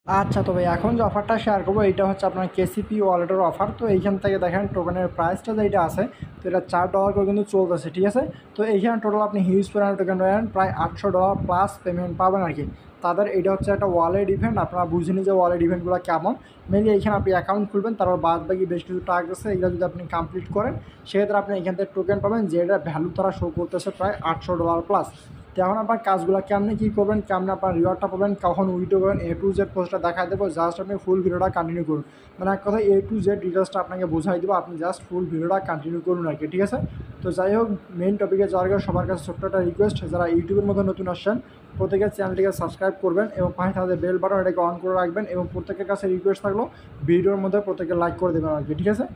আচ্ছা, তো ভাই এখন যে অফারটা শেয়ার করবো এইটা হচ্ছে আপনার কেসিপি ওয়ালেটের অফার। তো এইখান থেকে দেখেন টোকেনের প্রাইসটা যেটা আছে, তো এটা $4 করে কিন্তু চলতেছে, ঠিক আছে। তো এইখানে টোটাল আপনি হিউজ পরিমাণে টোকেন পাবেন, প্রায় $800 প্লাস পেমেন্ট পাবেন আর কি। তাদের এটা হচ্ছে একটা ওয়ালেট ইভেন্ট, আপনারা বুঝেনি যে ওয়ালেট ইভেন্টগুলো কেমন। মেনলি এইখানে আপনি অ্যাকাউন্ট খুলবেন, তারপর বাদ বাকি বেশ কিছু টাস্ক আছে, এগুলো যদি আপনি কমপ্লিট করেন সেক্ষেত্রে আপনি এখান থেকে টোকেন পাবেন, যেটা ভ্যালু তারা শো করতেছে প্রায় $800 প্লাস। তো এখন আপনার কাজগুলো কেমনে কী করবেন, কেমনে আপনার রিওয়ার্ডটা পাবেন, কখন উইথড্র করবেন, এ টু জেড পোস্টটা দেখাই দেবো। জাস্ট আপনি ফুল ভিডিওটা কন্টিনিউ করুন, মানে এক কথা এ টু জেড ডিটেলসটা আপনাকে বোঝাই দেবো, আপনি জাস্ট ফুল ভিডিওটা কন্টিনিউ করুন আর কি, ঠিক আছে। তো যাই হোক, মেইন টপিকে যাওয়ার আগে সবার কাছে ছোট্ট একটা রিকোয়েস্ট, যারা ইউটিউবের মধ্যে নতুন আসছেন প্রত্যেকের চ্যানেলটিকে সাবস্ক্রাইব করবেন এবং পাশে থাকা বেল বাটন এটাকে অন করে রাখবেন, এবং প্রত্যেকের কাছে রিকোয়েস্ট থাকলো ভিডিওর মধ্যে প্রত্যেকে লাইক করে দেবেন আর কি, ঠিক আছে।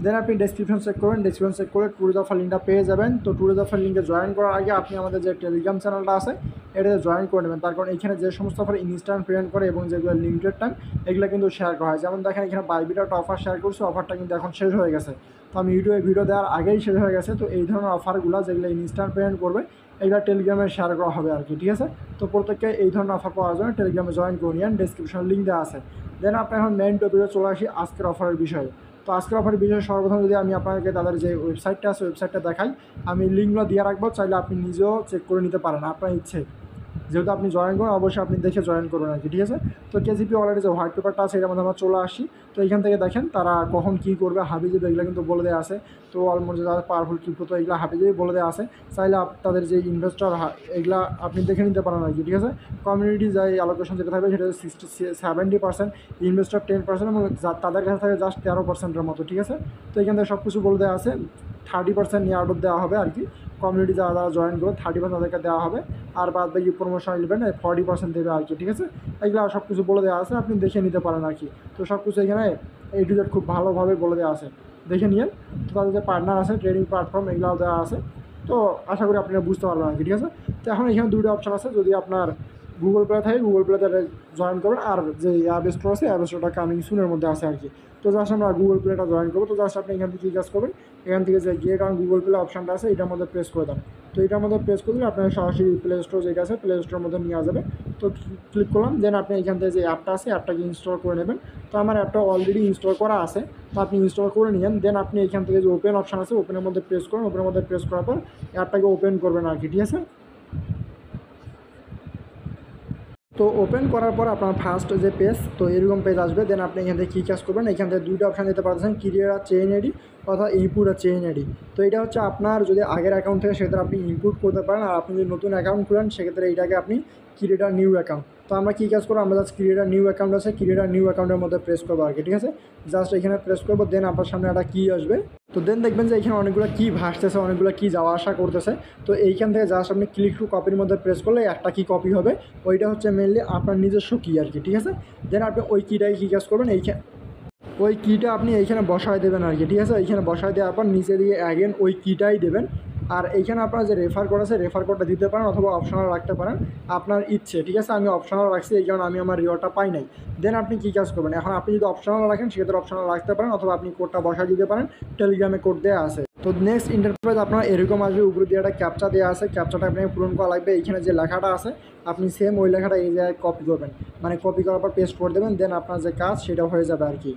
দেন আপনি ডেসক্রিপশন চেক করবেন, ডেসক্রিপশন চেক করে ট্যুরে অফার লিঙ্কটা পেয়ে যাবেন। তো ট্যুরে অফার লিঙ্কে জয়েন করার আগে আপনি আমাদের যে টেলিগ্রাম চ্যানেলটা আছে এটাতে জয়েন করে নেবেন, তার কারণ এখানে যে সমস্ত অফার ইনস্ট্যান্ট পেমেন্ট করে এবং যেগুলো লিমিটেড টাইম এগুলো কিন্তু শেয়ার করা হয়। যেমন দেখেন এখানে বাইবিটা একটা অফার শেয়ার করছে, অফারটা কিন্তু এখন শেষ হয়ে গেছে। তো আমি ইউটিউবে ভিডিও দেওয়ার আগেই শেষ হয়ে গেছে। তো এই ধরনের অফারগুলো যেগুলো ইনস্ট্যান্ট পেমেন্ট করবে এগুলো টেলিগ্রামে শেয়ার করা হবে আর কি, ঠিক আছে। তো প্রত্যেককে এই ধরনের অফার পাওয়ার জন্য টেলিগ্রামে জয়েন করে নিন, ডেসক্রিপশন লিঙ্ক দেওয়া আছে। দেন আপনি এখন মেইন টপিকে চলে আসি আজকের অফারের বিষয়ে। তো আজকের অফারের বিষয়ে সর্বপ্রথম যদি আমি আপনাকে তাদের যে ওয়েবসাইটটা আছে ওয়েবসাইটটা দেখাই, আমি লিঙ্কগুলো দিয়ে রাখবো, চাইলে আপনি নিজেও চেক করে নিতে পারেন আপনার ইচ্ছে। যেহেতু আপনি জয়েন করুন অবশ্যই আপনি দেখে জয়েন করবেন আর কি, ঠিক আছে। তো কেজিপি অলরেডি যে হোয়াইট পেপারটা আছে এটার মধ্যে আমরা চলে আসি। তো এখান থেকে দেখেন তারা কখন কী করবে হাবিজাবি এগুলো কিন্তু বলে দেওয়া আছে। তো অলমোস্ট যারা পাওয়ারফুল ক্রিপ্টো তো এগুলো হাবিজাবি বলে দেওয়া আছে, চাইলে তাদের যে ইনভেস্টর এগুলা আপনি দেখে নিতে পারেন আর কি, ঠিক আছে। কমিউনিটি যে অ্যালোকেশন যেটা থাকবে সেটা 70% ইনভেস্টর 10% এবং তাদের কাছে থাকে জাস্ট 13%-এর মতো, ঠিক আছে। তো এখান থেকে সব কিছু বলে দেওয়া আছে। 30% নিয়ে আউট দেওয়া হবে আর কি, কমিউনিটি যারা জয়েন করবে 30% তাদেরকে দেওয়া হবে, আর বাদ বাকি প্রমোশন ইলেভেন 40% দেবে আর কি, ঠিক আছে। এগুলো সব কিছু বলে দেওয়া আছে, আপনি দেখে নিতে পারেন আর কি। তো সব কিছু এখানে এ টু জেড খুব ভালোভাবে বলে দেওয়া আছে, দেখে নিন। তো তাদের যে পার্টনার আছে ট্রেডিং প্ল্যাটফর্ম এগুলোও দেওয়া আছে। তো আশা করি আপনারা বুঝতে পারবেন আর কি, ঠিক আছে। তো এখন এখানে দুটো অপশান আছে, যদি আপনার গুগল প্লে থাকে গুগল প্লেতে জয়েন করবেন, আর যে অ্যাপ স্টোর আছে অ্যাপ স্টোরটা কামিং সুনের মধ্যে আছে আর কি। তো জাস্ট আমরা গুগল প্লেটা জয়েন করবো। তো জাস্ট আপনি এখান থেকে কী কাজ করবেন, এখান থেকে যে গেট অন গুগল প্লে অপশানটা আছে এটার মধ্যে প্রেস করে দেন। তো এটার মধ্যে প্রেস করলে আপনার সরাসরি প্লে স্টোর যেটা আছে প্লে স্টোরের মধ্যে নিয়ে যাবে। তো ক্লিক করলাম, দেন আপনি এখান থেকে যে অ্যাপটা আছে অ্যাপটাকে ইনস্টল করে নেবেন। তো আমার অ্যাপটা অলরেডি ইনস্টল করা আছে, তো আপনি ইনস্টল করে নিন। দেন আপনি এখান থেকে যে ওপেন অপশান আছে ওপেনের মধ্যে প্রেস করুন, ওপেনের মধ্যে প্রেস করার পর অ্যাপটাকে ওপেন করবেন আর কি, ঠিক আছে। তো ওপেন করার পর আপনার ফার্স্ট যে পেজ, তো এরকম পেজ আসবে। দেন আপনি এখান থেকে কী কাজ করবেন, এখান থেকে দুইটা অপশান দিতে পারতেছেন, ক্রিয়েট আর চেইন আইডি অথবা ইনপুট আর চেইন আইডি। তো এটা হচ্ছে আপনার যদি আগের অ্যাকাউন্ট থেকে সেক্ষেত্রে আপনি ইনপুট করতে পারেন, আর আপনি যদি নতুন অ্যাকাউন্ট খুলেন সেক্ষেত্রে এইটাকে আপনি ক্রিয়েট আর নিউ অ্যাকাউন্ট। তো আমরা কী কাজ করবো, আমরা জাস্ট ক্রিয়েট আর নিউ অ্যাকাউন্ট আছে ক্রিয়েট আর নিউ অ্যাকাউন্টের মধ্যে প্রেস করবো আর কি, ঠিক আছে। জাস্ট এখানে প্রেস করবো, দেন আপনার সামনে একটা কী আসবে। তো দেন দেখবেন যে এখানে অনেকগুলো কী ভাসতেছে, অনেকগুলো কী যাওয়া আসা করতেছে। তো এইখান থেকে জাস্ট আপনি ক্লিক টু কপির মধ্যে প্রেস করলে একটা কী কপি হবে, ওইটা হচ্ছে মেনলি আপনার নিজস্ব কী আর কি, ঠিক আছে। দেন আপনি ওই কীটাই কী কাজ করবেন, ওই কীটা আপনি এইখানে বসায় দেবেন আর কি, ঠিক আছে। এইখানে বসায় দেওয়ার পর নিচে দিয়ে অ্যাগেন ওই কীটাই দেবেন। আর এইখানে আপনার যে রেফার কোড আছে রেফার কোডটা দিতে পারেন অথবা অপশনাল রাখতে পারেন, আপনার ইচ্ছে, ঠিক আছে। আমি অপশনাল রাখছি এই কারণে আমি আমার রিওয়ার্ডটা পাই নাই। দেন আপনি কী কাজ করবেন, এখন আপনি যদি অপশনাল রাখেন সেক্ষেত্রে অপশনাল রাখতে পারেন অথবা আপনি কোডটা বসায় দিতে পারেন, টেলিগ্রামে কোড দেওয়া আছে। তো নেক্সট ইন্টারফেস আপনার এরকম আসবে, উপরে দিয়ে একটা ক্যাপচা দেওয়া আছে, ক্যাপচাটা আপনাকে পূরণ করা লাগবে। এইখানে যে লেখাটা আছে আপনি সেম ওই লেখাটা এই জায়গায় কপি করবেন, মানে কপি করার পর পেস্ট করে দেবেন। দেন আপনার যে কাজ সেটা হয়ে যাবে আর কি।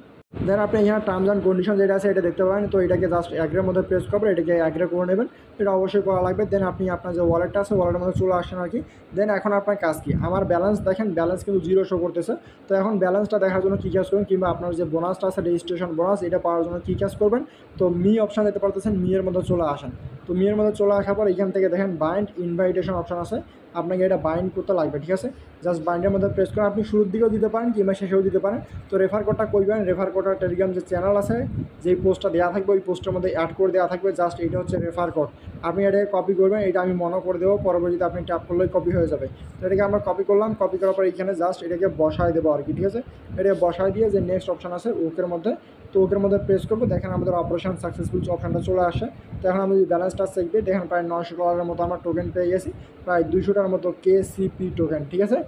দেন আপনি এখানে টার্মস অ্যান্ড কন্ডিশন যেটা আছে এটা দেখতে পাবেন। তো এটাকে জাস্ট অ্যাগ্রের মধ্যে প্রেস করবেন, এটাকে অ্যাগ্রে করে নেবেন, এটা অবশ্যই করা লাগবে। দেন আপনি আপনার যে ওয়ালেটটা আছে ওয়ালেটের মধ্যে চলে আসেন আর কি। দেন এখন আপনার কাজ কি, আমার ব্যালেন্স দেখেন, ব্যালেন্স কিন্তু 0 শো করতেছে। তো এখন ব্যালেন্সটা দেখার জন্য কী কাজ করবেন, কিংবা আপনার যে বোনাসটা আছে রেজিস্ট্রেশন বোনাস এটা পাওয়ার জন্য কী কাজ করবেন, তো মি অপশান দিতে পারতেছেন, মিয়ের মধ্যে চলে আসেন। তো মিয়ের মধ্যে চলে আসার পর এখান থেকে দেখেন বাইন্ড ইনভাইটেশন অপশান আছে, আপনাকে এটা বাইন্ড করতে লাগবে, ঠিক আছে। জাস্ট বাইন্ডের মধ্যে প্রেস করেন, আপনি শুরুর দিকেও দিতে পারেন কিংবা শেষেও দিতে পারেন। তো রেফার কোডটা করবেন, রেফার কোডটা টেলিগ্রাম যে চ্যানেল আছে যেই পোস্টটা দেওয়া থাকবে ওই পোস্টের মধ্যে অ্যাড করে দেওয়া থাকবে। জাস্ট এটা হচ্ছে রেফার কোড, আপনি এটাকে কপি করবেন, এটা আমি মনে করে দেবো, পরবর্তীতে আপনি ট্যাপ করলেই কপি হয়ে যাবে। তো এটাকে আমরা কপি করলাম, কপি করার পর এখানে জাস্ট এটাকে বসায় দেবো আর কি, ঠিক আছে। এটাকে বসায় দিয়ে যে নেক্সট অপশান আছে ওকের মধ্যে, তো ওকের মধ্যে প্রেস করবো, দেখেন আমাদের অপারেশন সাকসেসফুল অপশানটা চলে আসে। তো এখন আমি যদি ব্যালেন্সটা চেক দিই দেখেন প্রায় $900 মতো আমরা টোকেন পেয়ে গেছি, প্রায় 200 200টার মতো KCP টোকেন, ঠিক আছে।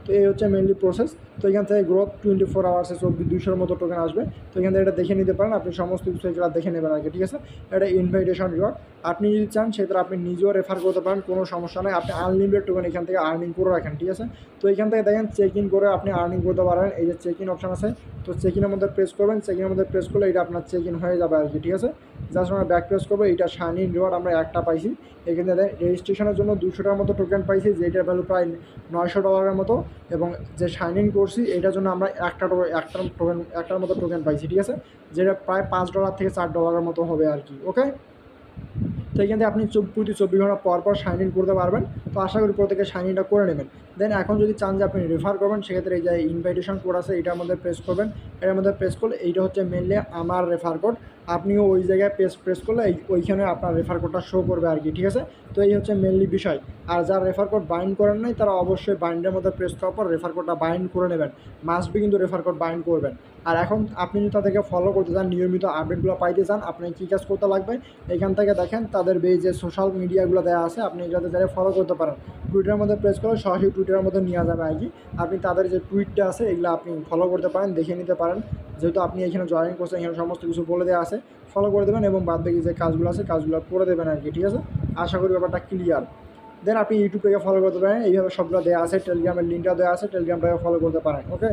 তো এই হচ্ছে মেনলি প্রসেস। তো এখান থেকে গ্রোথ 24 আওয়ার্সে 200-র মতো টোকেন আসবে। তো এখান থেকে এটা দেখে নিতে পারেন, আপনি সমস্ত কিছু এগুলো দেখে নেবেন আর কি, ঠিক আছে। এটা ইনভাইটেশন রিওয়ার্ড, আপনি যদি চান সেক্ষেত্রে আপনি নিজেও রেফার করতে পারেন, কোনো সমস্যা নেই। আপনি আনলিমিটেড টোকেন এখান থেকে আর্নিং করে রাখেন, ঠিক আছে। তো এখান থেকে দেখেন চেক ইন করে আপনি আর্নিং করতে পারেন। এই যে চেক ইন অপশন আছে, তো চেক ইনের মধ্যে প্রেস করবেন, চেক ইনের মধ্যে প্রেস করলে এটা আপনার চেক ইন হয়ে যাবে আর কি, ঠিক আছে। জাস্ট আমরা ব্যাক প্রেস করবো, এইটা শাইন ইন রিওয়ার্ড আমরা একটা পাইছি। এখানে রেজিস্ট্রেশনের জন্য 200টার মতো টোকেন পাইছি, যেটার ভ্যালু প্রায় $900 মতো, এবং যে শাইন ইন করছি এটার জন্য আমরা একটার মতো টোকেন পাইছি, ঠিক আছে, যেটা প্রায় $5 থেকে $4 মতো হবে আর কি, ওকে। তো এখান থেকে আপনি প্রতি 24 ঘন্টা পর সাইন ইন করতে পারবেন। তো আশা করি প্রত্যেকে সাইন ইনটা করে নেবেন। দেন এখন যদি চান যে আপনি রেফার করবেন, সেক্ষেত্রে এই যে ইনভাইটেশন কোড আছে এটার মধ্যে প্রেস করবেন। এটার মধ্যে প্রেস করলে এইটা হচ্ছে মেনলি আমার রেফার কোড, আপনিও ওই জায়গায় প্রেস করলে ওইখানে আপনার রেফার কোডটা শো করবে আর কি, ঠিক আছে। তো এই হচ্ছে মেনলি বিষয়। আর যারা রেফার কোড বাইন্ড করেন নাই তারা অবশ্যই বাইন্ডের মধ্যে প্রেস করার পর রেফার কোডটা বাইন্ড করে নেবেন, মাস্ট বি কিন্তু রেফার কোড বাইন্ড করবেন। আর এখন আপনি যদি তাদেরকে ফলো করতে চান, নিয়মিত আপডেটগুলো পাইতে চান, আপনি কী কাজ করতে লাগবে এখান থেকে দেখেন তাদের যে সোশ্যাল মিডিয়াগুলো দেওয়া আছে, আপনি এটাতে যারা ফলো করতে পারেন। টুইটারের মধ্যে প্রেস করে সরাসরি টুইটারের মধ্যে নিয়ে যাবে আর কি। আপনি তাদের যে টুইটটা আছে এগুলো আপনি ফলো করতে পারেন, দেখে নিতে পারেন, যেহেতু আপনি এখানে জয়েন করছেন, এখানে সমস্ত কিছু বলে দেওয়া আছে, ফলো করে দেবেন এবং বাদ বাকি যে কাজগুলো আছে কাজগুলো করে দেবেন আর কি, ঠিক আছে। আশা করি ব্যাপারটা ক্লিয়ার। দেন আপনি ইউটিউব থেকে ফলো করতে পারেন, এইভাবে সবগুলো দেওয়া আছে, টেলিগ্রামের লিঙ্কটা দেওয়া আছে, টেলিগ্রামটাকে ফলো করতে পারেন, ওকে।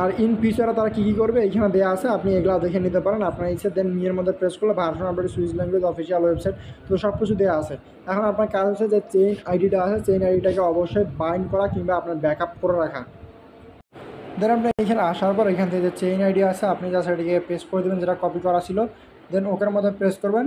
আর ইন ফিউচারে তারা কী করবে এখানে দেওয়া আছে, আপনি এগুলো দেখে নিতে পারেন আপনার ইচ্ছে। দেন নিয়ের মধ্যে প্রেস করলে version update switch language official website, তো সব কিছু দেওয়া আছে। এখন আপনার কাজ হচ্ছে যে চেইন আইডিটা আছে, চেইন আইডিটাকে অবশ্যই বাইন্ড করা কিংবা আপনার ব্যাকআপ করে রাখা। দেন আপনি এখানে আসার পর এখান থেকে যে চেইন আইডি আছে আপনি জাস্ট এটিকে পেস্ট করে দেবেন, যেটা কপি করা ছিল। দেন ওকের মধ্যে প্রেস করবেন,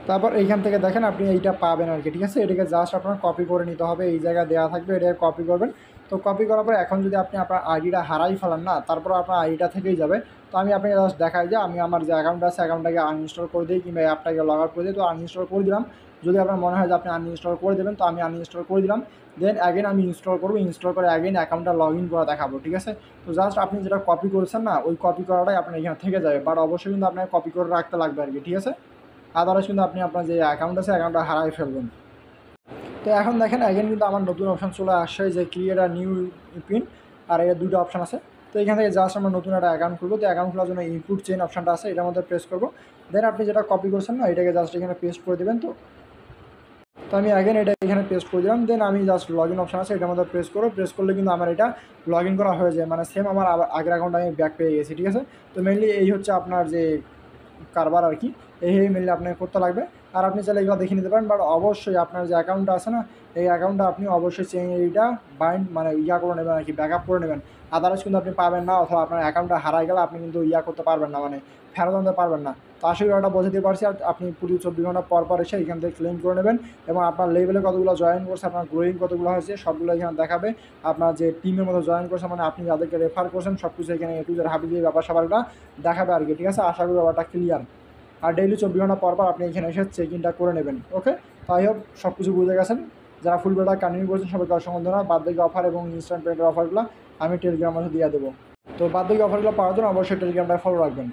তারপর এইখান থেকে দেখেন আপনি এইটা পাবেন আর কি, ঠিক আছে। এটাকে জাস্ট আপনার কপি করে নিতে হবে, এই জায়গায় দেওয়া থাকবে, এটাকে কপি করবেন। তো কপি করার পর এখন যদি আপনি আপনার আইডিটা হারাই ফেলেন না, তারপর আপনার আইডিটা থেকেই যাবে। তো আমি আপনাকে জাস্ট দেখাই যে আমি আমার যে অ্যাকাউন্ট আছে অ্যাকাউন্টটাকে আনইনস্টল করে দিই কিংবা অ্যাপটাকে লগ আউট করে দিই। তো আনইনস্টল করে দিলাম, যদি আপনার মনে হয় যে আপনি আনইনস্টল করে দেবেন তো আমি আনইনস্টল করে দিলাম। দেন অ্যাগেন আমি ইনস্টল করবো, ইনস্টল করে অ্যাগেন অ্যাকাউন্টটা লগ ইন করে দেখাবো, ঠিক আছে। তো জাস্ট আপনি যেটা কপি করেছেন না ওই কপি করাটাই আপনার এখানে থেকে যাবে, বাট অবশ্যই কিন্তু আপনাকে কপি করে রাখতে লাগবে আর কি, ঠিক আছে। আদারওয়াইজ কিন্তু আপনি আপনার যে অ্যাকাউন্ট আছে অ্যাকাউন্টটা হারাই ফেলবেন। তো এখন দেখেন অ্যাগেন কিন্তু আমার নতুন অপশান চলে আসছে যে ক্রিয়েট আ নিউ পিন, আর এর দুটো অপশান আছে। তো এখান থেকে জাস্ট আমরা নতুন একটা অ্যাকাউন্ট খুলবো। তো অ্যাকাউন্ট খোলার জন্য ইনপুট চেইন অপশানটা আছে, এটার মধ্যে প্রেস করবো। দেন আপনি যেটা কপি করছেন না এটাকে জাস্ট এখানে পেস্ট করে দেবেন। তো আমি অ্যাগেন এটা এখানে পেস্ট করে দিলাম। দেন আমি জাস্ট লগ ইন অপশান আছে এটার মধ্যে প্রেস করলে কিন্তু আমার এটা লগ ইন করা হয়ে যায়, মানে সেম আমার আগের অ্যাকাউন্টে আমি ব্যাক পেয়ে গেছি, ঠিক আছে। তো মেনলি এই হচ্ছে আপনার যে কারবার আর কি, এই মেনলি আপনাকে করতে লাগবে। আর আপনি চাইলে এগুলো দেখে নিতে পারেন, বাট অবশ্যই আপনার যে অ্যাকাউন্টটা আছে না এই অ্যাকাউন্টটা আপনি অবশ্যই চেইন আইডিটা বাইন্ড মানে করে নেবেন আর কি, ব্যাকআপ করে নেবেন। আদারওয়াইজ কিন্তু আপনি পাবেন না, অথবা আপনার অ্যাকাউন্টটা হারাই গেলে আপনি কিন্তু করতে পারবেন না, মানে ফেরত আনতে পারবেন না। তো আশা করি ওটা বোঝাতে পারছি। আর আপনি পুরো 24 ঘন্টা পর এসে এখান থেকে ক্লেম করে নেবেন, এবং আপনার লেভেলে কতগুলো জয়েন করছে, আপনার গ্রোয়িং কতগুলো হয়েছে সবগুলো এখানে দেখাবে। আপনার যে টিমের মতো জয়েন করছে মানে আপনি যাদেরকে রেফার করছেন সব কিছু এখানে এ টু জেড হাবি দিয়ে ব্যাপার স্যাপারটা দেখাবে আর কি, ঠিক আছে। আশা করি ব্যাপারটা ক্লিয়ার। আর ডেইলি 24 ঘন্টা পর আপনি এখানে এসে চেক ইনটা করে নেবেন, ওকে। তো আই হোপ সব কিছু বুঝে গেছেন। যারা ফুল ভিডিওটা কন্টিনিউ করছেন সবাইকে অসংখ্য ধন্যবাদ। বাদবাকি অফার এবং ইনস্ট্যান্ট পেমেন্টের অফারগুলো আমি টেলিগ্রাম মাঝে দিয়ে দেবো। তো বাদবাকি অফারগুলো পাওয়ার জন্য অবশ্যই টেলিগ্রামটা ফলো রাখবেন।